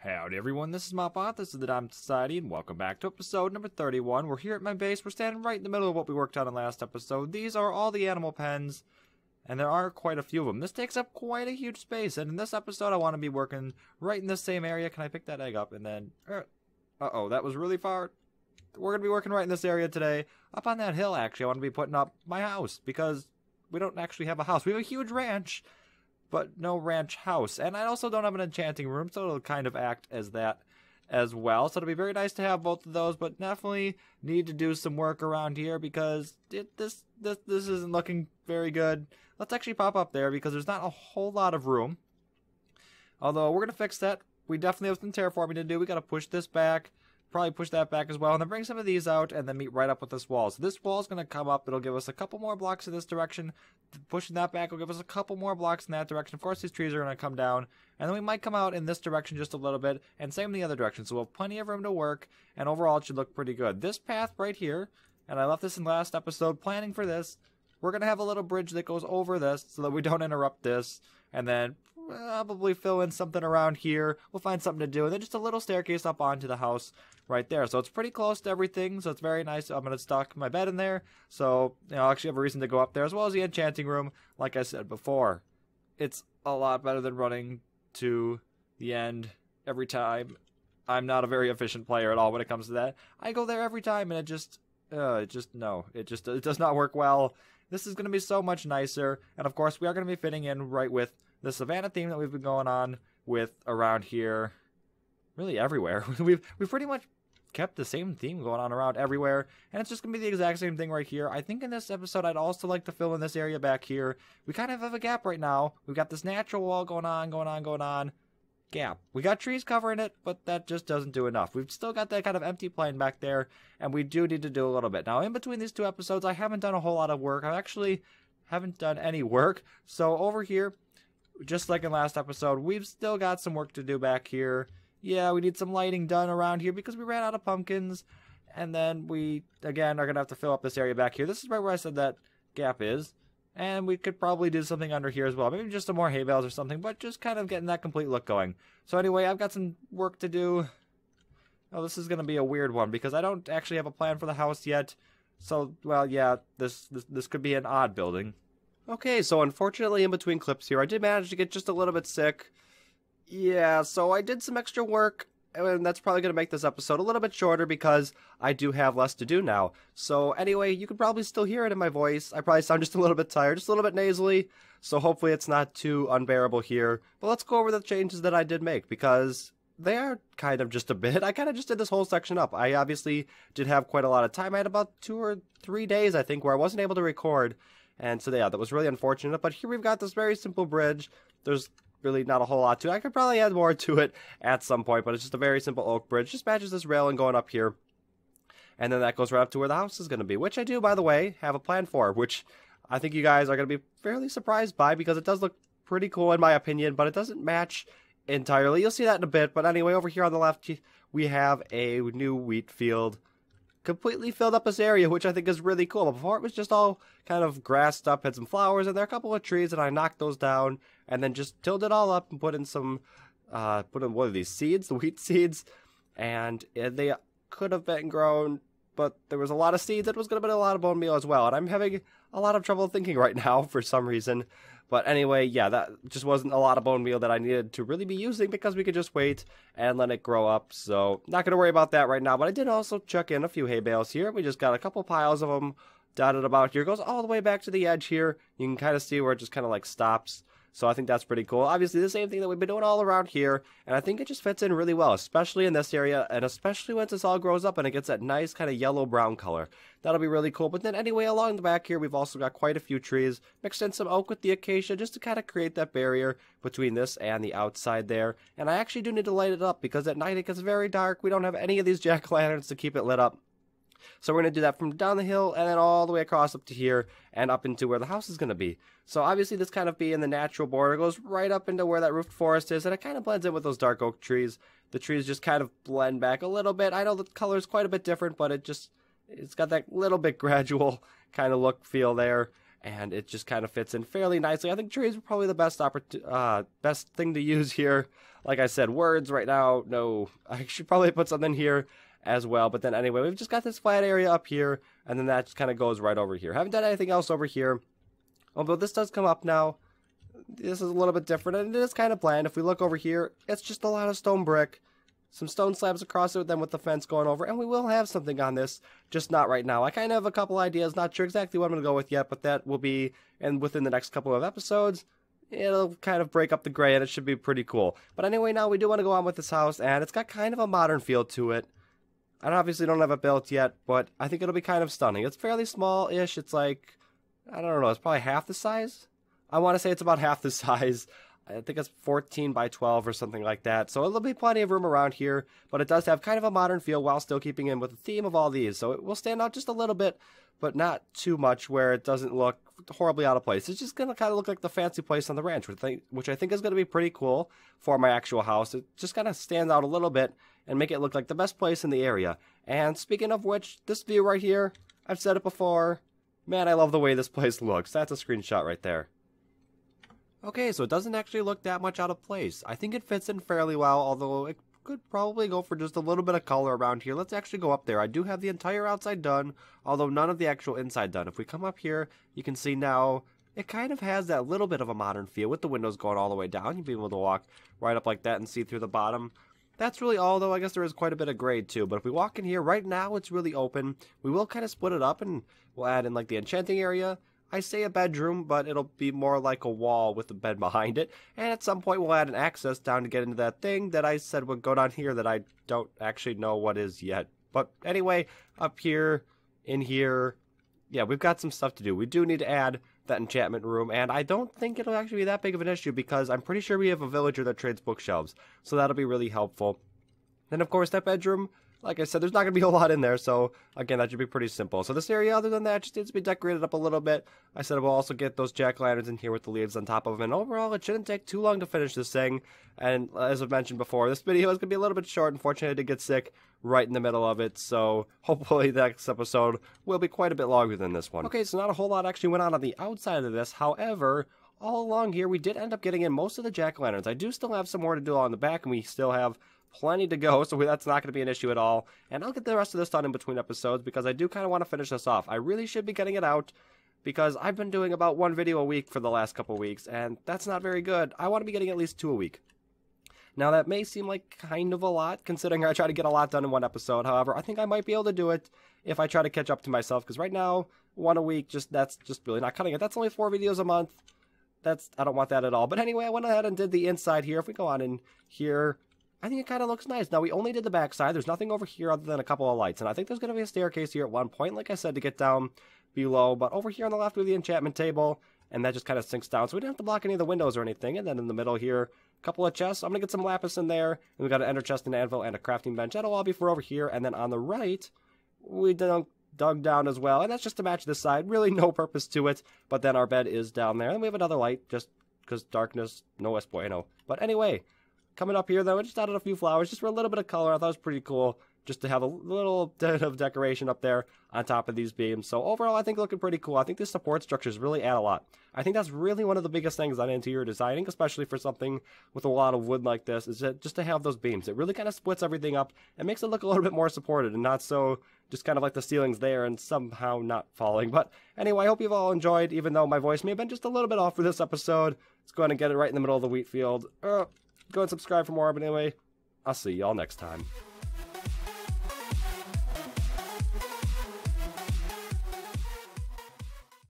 Howdy everyone, this is Mott, this is the Diamond Society, and welcome back to episode number 31. We're here at my base, we're standing right in the middle of what we worked on in the last episode. These are all the animal pens, and there are quite a few of them. This takes up quite a huge space, and in this episode I want to be working right in the same area. Can I pick that egg up and then... Uh-oh, that was really far. We're going to be working right in this area today. Up on that hill, actually, I want to be putting up my house, because we don't actually have a house. We have a huge ranch, but no ranch house. And I also don't have an enchanting room, so it'll kind of act as that as well. So it'll be very nice to have both of those, but definitely need to do some work around here because this isn't looking very good. Let's actually pop up there because there's not a whole lot of room. Although we're going to fix that. We definitely have some terraforming to do. We got to push this back. Probably push that back as well, and then bring some of these out, and then meet right up with this wall. So this wall is going to come up. It'll give us a couple more blocks in this direction. Pushing that back will give us a couple more blocks in that direction. Of course, these trees are going to come down, and then we might come out in this direction just a little bit, and same in the other direction. So we'll have plenty of room to work, and overall it should look pretty good. This path right here, and I left this in the last episode, planning for this, we're going to have a little bridge that goes over this so that we don't interrupt this, and then probably fill in something around here. We'll find something to do, and then just a little staircase up onto the house right there. So it's pretty close to everything, so it's very nice. I'm going to stock my bed in there, so I'll actually have a reason to go up there, as well as the enchanting room. Like I said before, it's a lot better than running to the end every time. I'm not a very efficient player at all when it comes to that. I go there every time, and it does not work well. This is going to be so much nicer, and of course we are going to be fitting in right with the savanna theme that we've been going on with around here, really everywhere. We've pretty much kept the same theme going on around everywhere, and it's just going to be the exact same thing right here. I think in this episode I'd also like to fill in this area back here. We kind of have a gap right now. We've got this natural wall going on. Gap. We got trees covering it, but that just doesn't do enough. We've still got that kind of empty plain back there, and we do need to do a little bit. Now, in between these two episodes, I haven't done a whole lot of work. I actually haven't done any work. So over here, just like in last episode, we've still got some work to do back here. Yeah, we need some lighting done around here because we ran out of pumpkins. And then we, again, are going to have to fill up this area back here. This is right where I said that gap is. And we could probably do something under here as well. Maybe just some more hay bales or something, but just kind of getting that complete look going. So anyway, I've got some work to do. Oh, this is going to be a weird one because I don't actually have a plan for the house yet. So, well, yeah, this could be an odd building. Okay, so unfortunately in between clips here, I did manage to get just a little bit sick. Yeah, so I did some extra work, and that's probably going to make this episode a little bit shorter because I do have less to do now. So anyway, you can probably still hear it in my voice. I probably sound just a little bit tired, just a little bit nasally, so hopefully it's not too unbearable here. But let's go over the changes that I did make because they are kind of just a bit. I kind of just did this whole section up. I obviously did have quite a lot of time. I had about 2 or 3 days, I think, where I wasn't able to record. And so, yeah, that was really unfortunate. But here we've got this very simple bridge. There's really not a whole lot to it. I could probably add more to it at some point, but it's just a very simple oak bridge. Just matches this railing going up here. And then that goes right up to where the house is going to be, which I do, by the way, have a plan for, which I think you guys are going to be fairly surprised by because it does look pretty cool in my opinion, but it doesn't match entirely. You'll see that in a bit. But anyway, over here on the left, we have a new wheat field. Completely filled up this area, which I think is really cool. But before it was just all kind of grassed up, had some flowers, and there are a couple of trees, and I knocked those down, and then just tilled it all up and put in some, what are these, seeds? The wheat seeds, and they could have been grown, but there was a lot of seeds. It was going to be a lot of bone meal as well, and I'm having a lot of trouble thinking right now for some reason. But anyway, yeah, that just wasn't a lot of bone meal that I needed to really be using because we could just wait and let it grow up. So not going to worry about that right now. But I did also chuck in a few hay bales here. We just got a couple piles of them dotted about here. It goes all the way back to the edge here. You can kind of see where it just kind of like stops. So I think that's pretty cool. Obviously, the same thing that we've been doing all around here. And I think it just fits in really well, especially in this area. And especially once this all grows up and it gets that nice kind of yellow-brown color. That'll be really cool. But then anyway, along the back here, we've also got quite a few trees. Mixed in some oak with the acacia just to kind of create that barrier between this and the outside there. And I actually do need to light it up because at night it gets very dark. We don't have any of these jack-o'-lanterns to keep it lit up. So we're going to do that from down the hill and then all the way across up to here and up into where the house is going to be. So obviously this kind of being the natural border goes right up into where that roofed forest is, and it kind of blends in with those dark oak trees. The trees just kind of blend back a little bit. I know the color is quite a bit different, but it's got that little bit gradual kind of look feel there. and it just kind of fits in fairly nicely. I think trees are probably the best thing to use here. Like I said, words right now, no. I should probably put something here as well. But then anyway, we've just got this flat area up here, and then that just kind of goes right over here. Haven't done anything else over here. Although this does come up now. This is a little bit different, and it is kind of bland. If we look over here, it's just a lot of stone brick. Some stone slabs across it, then with the fence going over, and we will have something on this, just not right now. I kind of have a couple ideas, not sure exactly what I'm going to go with yet, but that will be, and within the next couple of episodes, it'll kind of break up the gray, and it should be pretty cool. But anyway, now we do want to go on with this house, and it's got kind of a modern feel to it. I obviously don't have it built yet, but I think it'll be kind of stunning. It's fairly small-ish. It's like, I don't know, it's probably half the size? I want to say it's about half the size. I think it's 14 by 12 or something like that. So it'll be plenty of room around here, but it does have kind of a modern feel while still keeping in with the theme of all these. So it will stand out just a little bit, but not too much where it doesn't look horribly out of place. It's just going to kind of look like the fancy place on the ranch, which I think is going to be pretty cool for my actual house. It just kind of stands out a little bit and make it look like the best place in the area. And speaking of which, this view right here, I've said it before, man, I love the way this place looks. That's a screenshot right there. Okay, so it doesn't actually look that much out of place. I think it fits in fairly well, although it could probably go for just a little bit of color around here. Let's actually go up there. I do have the entire outside done, although none of the actual inside done. If we come up here, you can see now it kind of has that little bit of a modern feel with the windows going all the way down. You'll be able to walk right up like that and see through the bottom. That's really all, though. I guess there is quite a bit of grade, too. But if we walk in here, right now it's really open. We will kind of split it up, and we'll add in, like, the enchanting area. I say a bedroom, but it'll be more like a wall with a bed behind it. And at some point, we'll add an access down to get into that thing that I said would go down here that I don't actually know what is yet. But anyway, up here, in here, yeah, we've got some stuff to do. We do need to add that enchantment room, and I don't think it'll actually be that big of an issue because I'm pretty sure we have a villager that trades bookshelves. So that'll be really helpful. Then, of course, that bedroom, like I said, there's not going to be a lot in there, so again, that should be pretty simple. So this area, other than that, just needs to be decorated up a little bit. I said we'll also get those jack-o'-lanterns in here with the leaves on top of them, and overall, it shouldn't take too long to finish this thing. And as I've mentioned before, this video is going to be a little bit short. Unfortunately, I did get sick right in the middle of it, so hopefully the next episode will be quite a bit longer than this one. Okay, so not a whole lot actually went on the outside of this. However, all along here, we did end up getting in most of the jack-o'-lanterns. I do still have some more to do on the back, and we still have plenty to go, so that's not going to be an issue at all. And I'll get the rest of this done in between episodes because I do kind of want to finish this off. I really should be getting it out because I've been doing about one video a week for the last couple weeks, and that's not very good. I want to be getting at least 2 a week. Now, that may seem like kind of a lot, considering I try to get a lot done in one episode. However, I think I might be able to do it if I try to catch up to myself, because right now, 1 a week, that's just really not cutting it. That's only 4 videos a month. I don't want that at all. But anyway, I went ahead and did the inside here. If we go on in here, I think it kind of looks nice. Now, we only did the back side. There's nothing over here other than a couple of lights. And I think there's going to be a staircase here at one point, like I said, to get down below. But over here on the left, we have the enchantment table, and that just kind of sinks down. So we don't have to block any of the windows or anything. And then in the middle here, a couple of chests. I'm going to get some lapis in there. And we got an ender chest, an anvil, and a crafting bench. That'll all be for over here. And then on the right, we dug down as well. And that's just to match this side. Really no purpose to it. But then our bed is down there. And we have another light, just because darkness, no es bueno. But anyway, coming up here, though, I just added a few flowers just for a little bit of color. I thought it was pretty cool just to have a little bit of decoration up there on top of these beams. So overall, I think looking pretty cool. I think the support structures really add a lot. I think that's really one of the biggest things on interior designing, especially for something with a lot of wood like this, is that just to have those beams. It really kind of splits everything up and makes it look a little bit more supported and not so just kind of like the ceiling's there and somehow not falling. But anyway, I hope you've all enjoyed, even though my voice may have been just a little bit off for this episode. Let's go ahead and get it right in the middle of the wheat field. Go and subscribe for more, but anyway, I'll see y'all next time.